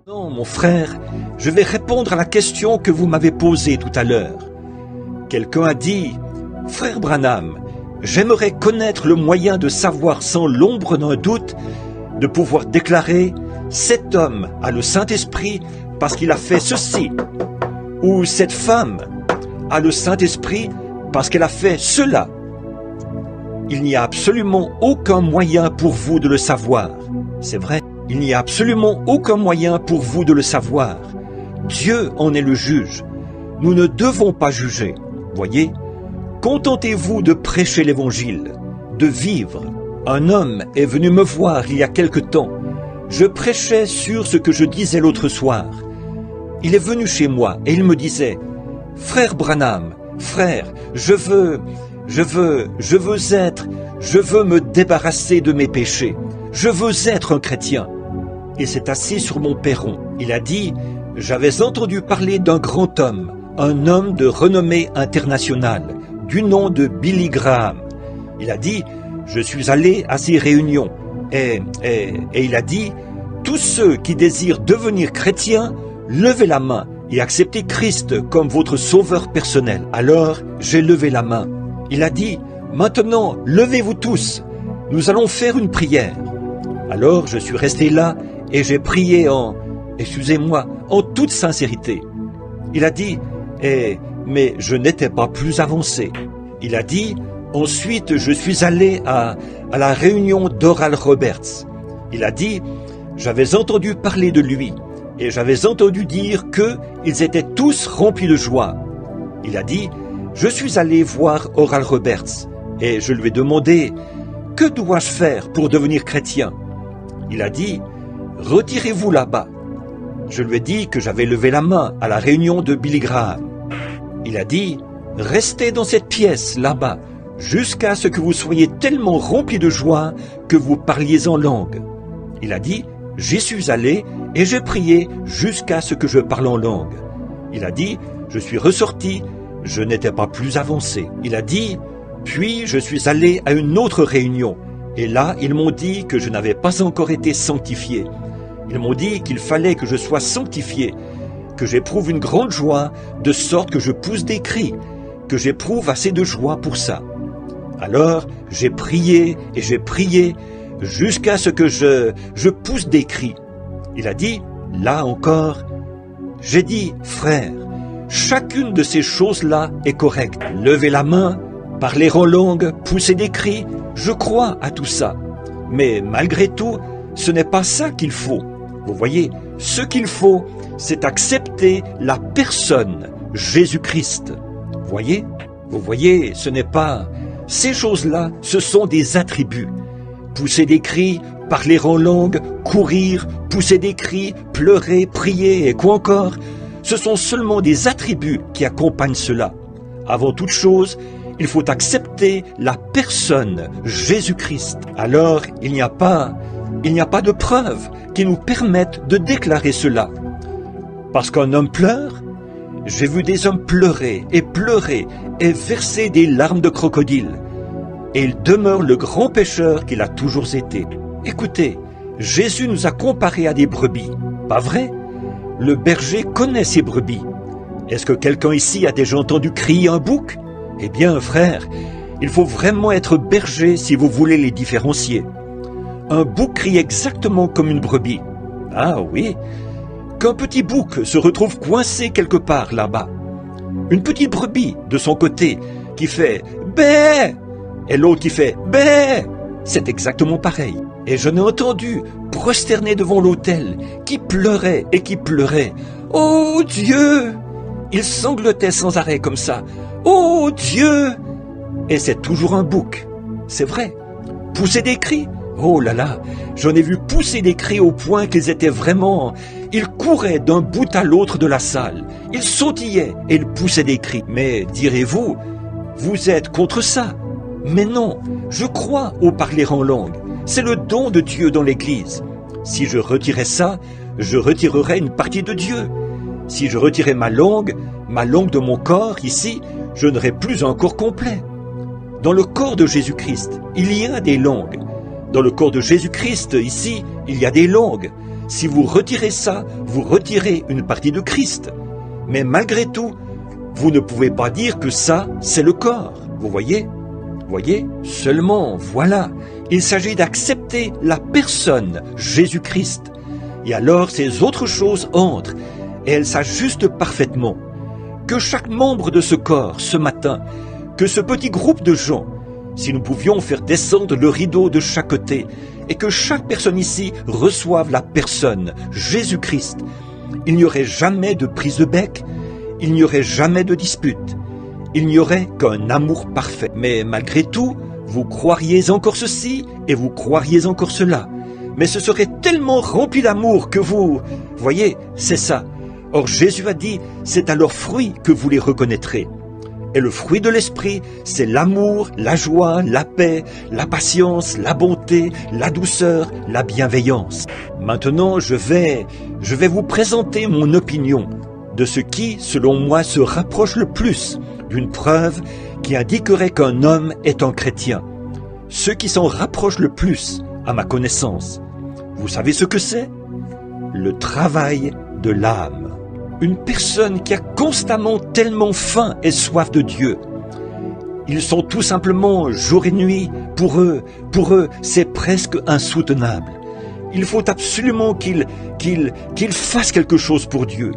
Non, mon frère, je vais répondre à la question que vous m'avez posée tout à l'heure. Quelqu'un a dit, « Frère Branham, j'aimerais connaître le moyen de savoir sans l'ombre d'un doute, de pouvoir déclarer « Cet homme a le Saint-Esprit parce qu'il a fait ceci » ou « Cette femme a le Saint-Esprit parce qu'elle a fait cela ». Il n'y a absolument aucun moyen pour vous de le savoir. C'est vrai, il n'y a absolument aucun moyen pour vous de le savoir. Dieu en est le juge. Nous ne devons pas juger. Voyez, contentez-vous de prêcher l'Évangile, de vivre. Un homme est venu me voir il y a quelque temps. Je prêchais sur ce que je disais l'autre soir. Il est venu chez moi et il me disait, « Frère Branham, frère, je veux me débarrasser de mes péchés. Je veux être un chrétien. » Il s'est assis sur mon perron. Il a dit, « J'avais entendu parler d'un grand homme, un homme de renommée internationale, du nom de Billy Graham. » Il a dit, « Je suis allé à ces réunions. » Et il a dit, « Tous ceux qui désirent devenir chrétiens, levez la main et acceptez Christ comme votre sauveur personnel. » Alors, j'ai levé la main. Il a dit, « Maintenant, levez-vous tous. Nous allons faire une prière. » Alors, je suis resté là et j'ai prié en toute sincérité. Il a dit, mais je n'étais pas plus avancé. Il a dit, ensuite je suis allé à la réunion d'Oral Roberts. Il a dit, j'avais entendu parler de lui et j'avais entendu dire qu'ils étaient tous remplis de joie. Il a dit, je suis allé voir Oral Roberts et je lui ai demandé, que dois-je faire pour devenir chrétien? Il a dit, retirez-vous là-bas. Je lui ai dit que j'avais levé la main à la réunion de Billy Graham. Il a dit, restez dans cette pièce là-bas, jusqu'à ce que vous soyez tellement remplis de joie que vous parliez en langue. Il a dit, j'y suis allé et j'ai prié jusqu'à ce que je parle en langue. Il a dit, je suis ressorti, je n'étais pas plus avancé. Il a dit, puis je suis allé à une autre réunion, et là ils m'ont dit que je n'avais pas encore été sanctifié. Ils m'ont dit qu'il fallait que je sois sanctifié, que j'éprouve une grande joie, de sorte que je pousse des cris, que j'éprouve assez de joie pour ça. Alors, j'ai prié et j'ai prié, jusqu'à ce que je pousse des cris. Il a dit, là encore, j'ai dit, frère, chacune de ces choses-là est correcte. Lever la main, parler en langue, pousser des cris, je crois à tout ça. Mais malgré tout, ce n'est pas ça qu'il faut. Vous voyez, ce qu'il faut, c'est accepter la personne, Jésus-Christ. Vous voyez, ce n'est pas... Ces choses-là, ce sont des attributs. Pousser des cris, parler en langue, courir, pousser des cris, pleurer, prier et quoi encore, ce sont seulement des attributs qui accompagnent cela. Avant toute chose, il faut accepter la personne, Jésus-Christ. Alors, il n'y a pas de preuves qui nous permettent de déclarer cela. Parce qu'un homme pleure, j'ai vu des hommes pleurer et verser des larmes de crocodile. Et il demeure le grand pécheur qu'il a toujours été. Écoutez, Jésus nous a comparés à des brebis, pas vrai? Le berger connaît ses brebis. Est-ce que quelqu'un ici a déjà entendu crier un bouc? Eh bien, frère, il faut vraiment être berger si vous voulez les différencier. Un bouc crie exactement comme une brebis. Ah oui, qu'un petit bouc se retrouve coincé quelque part là-bas. Une petite brebis, de son côté, qui fait « bé » et l'autre qui fait « bé », c'est exactement pareil. Et je n'ai entendu prosterné devant l'autel, qui pleurait et qui pleurait. « Oh Dieu !» Il sanglotait sans arrêt comme ça. « Oh Dieu !» Et c'est toujours un bouc. C'est vrai. Pousser des cris. Oh là là, j'en ai vu pousser des cris au point qu'ils étaient vraiment... Ils couraient d'un bout à l'autre de la salle. Ils sautillaient et ils poussaient des cris. Mais direz-vous, vous êtes contre ça? Mais non, je crois au parler en langue. C'est le don de Dieu dans l'Église. Si je retirais ça, je retirerais une partie de Dieu. Si je retirais ma langue de mon corps ici, je n'aurais plus un corps complet. Dans le corps de Jésus-Christ, il y a des langues. Dans le corps de Jésus-Christ, ici, il y a des langues. Si vous retirez ça, vous retirez une partie de Christ. Mais malgré tout, vous ne pouvez pas dire que ça, c'est le corps. Vous voyez? Seulement, voilà. Il s'agit d'accepter la personne, Jésus-Christ. Et alors, ces autres choses entrent, et elles s'ajustent parfaitement. Que chaque membre de ce corps, ce matin, que ce petit groupe de gens, si nous pouvions faire descendre le rideau de chaque côté, et que chaque personne ici reçoive la personne, Jésus-Christ, il n'y aurait jamais de prise de bec, il n'y aurait jamais de dispute, il n'y aurait qu'un amour parfait. Mais malgré tout, vous croiriez encore ceci, et vous croiriez encore cela. Mais ce serait tellement rempli d'amour que vous... Voyez, c'est ça. Or Jésus a dit, c'est à leurs fruits que vous les reconnaîtrez. Et le fruit de l'esprit, c'est l'amour, la joie, la paix, la patience, la bonté, la douceur, la bienveillance. Maintenant, je vais vous présenter mon opinion de ce qui, selon moi, se rapproche le plus d'une preuve qui indiquerait qu'un homme est un chrétien. Ce qui s'en rapproche le plus, à ma connaissance. Vous savez ce que c'est? Le travail de l'âme. Une personne qui a constamment tellement faim et soif de Dieu. Ils sont tout simplement jour et nuit. Pour eux, c'est presque insoutenable. Il faut absolument qu'ils fassent quelque chose pour Dieu.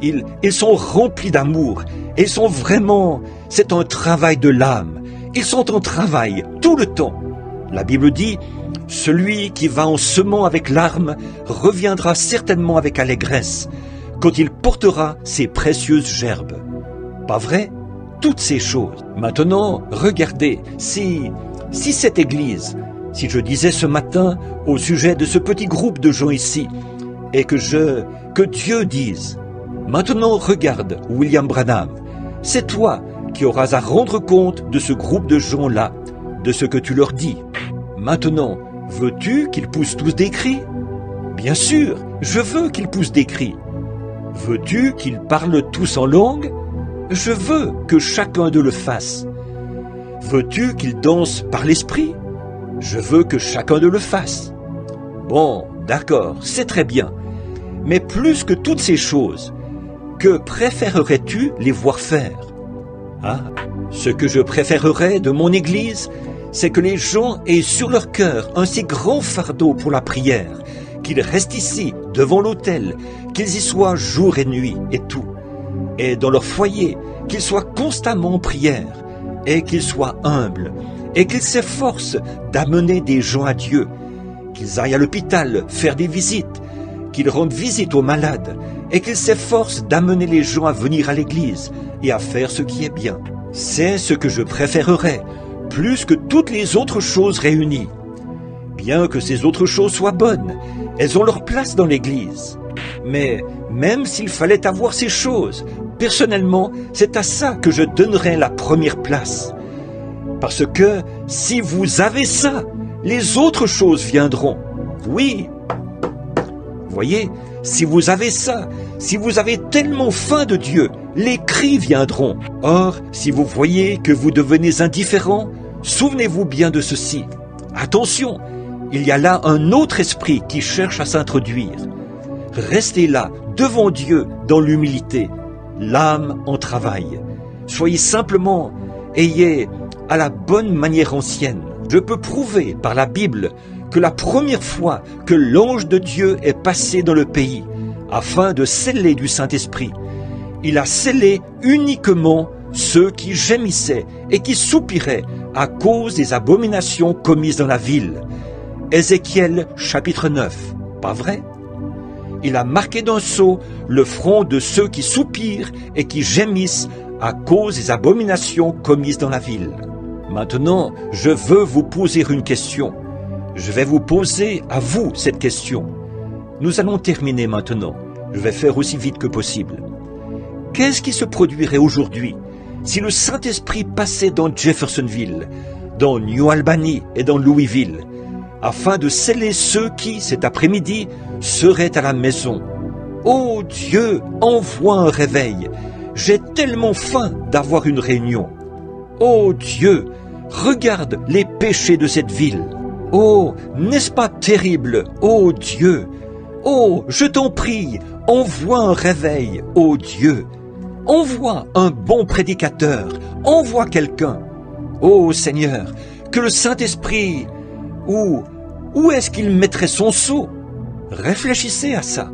Ils sont remplis d'amour. Ils sont vraiment... C'est un travail de l'âme. Ils sont en travail tout le temps. La Bible dit... Celui qui va en semant avec larmes reviendra certainement avec allégresse, quand il portera ses précieuses gerbes. Pas vrai? Toutes ces choses. Maintenant, regardez, si cette église, si je disais ce matin au sujet de ce petit groupe de gens ici, et que Dieu dise, maintenant regarde, William Branham, c'est toi qui auras à rendre compte de ce groupe de gens-là, de ce que tu leur dis. Maintenant, veux-tu qu'ils poussent tous des cris? Bien sûr, je veux qu'ils poussent des cris. Veux-tu qu'ils parlent tous en langue? Je veux que chacun d'eux le fasse. Veux-tu qu'ils dansent par l'esprit? Je veux que chacun d'eux le fasse. Bon, d'accord, c'est très bien. Mais plus que toutes ces choses, que préférerais-tu les voir faire? Ah, ce que je préférerais de mon Église, c'est que les gens aient sur leur cœur un si grand fardeau pour la prière, qu'ils restent ici, devant l'autel, qu'ils y soient jour et nuit et tout. Et dans leur foyer, qu'ils soient constamment en prière, et qu'ils soient humbles, et qu'ils s'efforcent d'amener des gens à Dieu, qu'ils aillent à l'hôpital faire des visites, qu'ils rendent visite aux malades, et qu'ils s'efforcent d'amener les gens à venir à l'église et à faire ce qui est bien. C'est ce que je préférerais, plus que toutes les autres choses réunies. Bien que ces autres choses soient bonnes, elles ont leur place dans l'Église. Mais même s'il fallait avoir ces choses, personnellement, c'est à ça que je donnerais la première place. Parce que si vous avez ça, les autres choses viendront. Oui. Voyez, si vous avez ça, si vous avez tellement faim de Dieu, les cris viendront. Or, si vous voyez que vous devenez indifférent, souvenez-vous bien de ceci. Attention, il y a là un autre esprit qui cherche à s'introduire. Restez là, devant Dieu, dans l'humilité, l'âme en travail. Soyez simplement, ayez à la bonne manière ancienne. Je peux prouver par la Bible que la première fois que l'ange de Dieu est passé dans le pays, afin de sceller du Saint-Esprit, il a scellé uniquement ceux qui gémissaient et qui soupiraient à cause des abominations commises dans la ville. Ézéchiel chapitre 9, pas vrai? Il a marqué d'un sceau le front de ceux qui soupirent et qui gémissent à cause des abominations commises dans la ville. Maintenant, je veux vous poser une question. Je vais vous poser à vous cette question. Nous allons terminer maintenant. Je vais faire aussi vite que possible. Qu'est-ce qui se produirait aujourd'hui si le Saint-Esprit passait dans Jeffersonville, dans New Albany et dans Louisville, afin de sceller ceux qui, cet après-midi, seraient à la maison? Oh Dieu, envoie un réveil. J'ai tellement faim d'avoir une réunion. Oh Dieu, Regarde les péchés de cette ville. Oh, n'est-ce pas terrible, ô Dieu? Oh, je t'en prie, envoie un réveil, ô Dieu. Envoie un bon prédicateur, envoie quelqu'un. Ô Seigneur, que le Saint-Esprit, où est-ce qu'il mettrait son sceau? Réfléchissez à ça.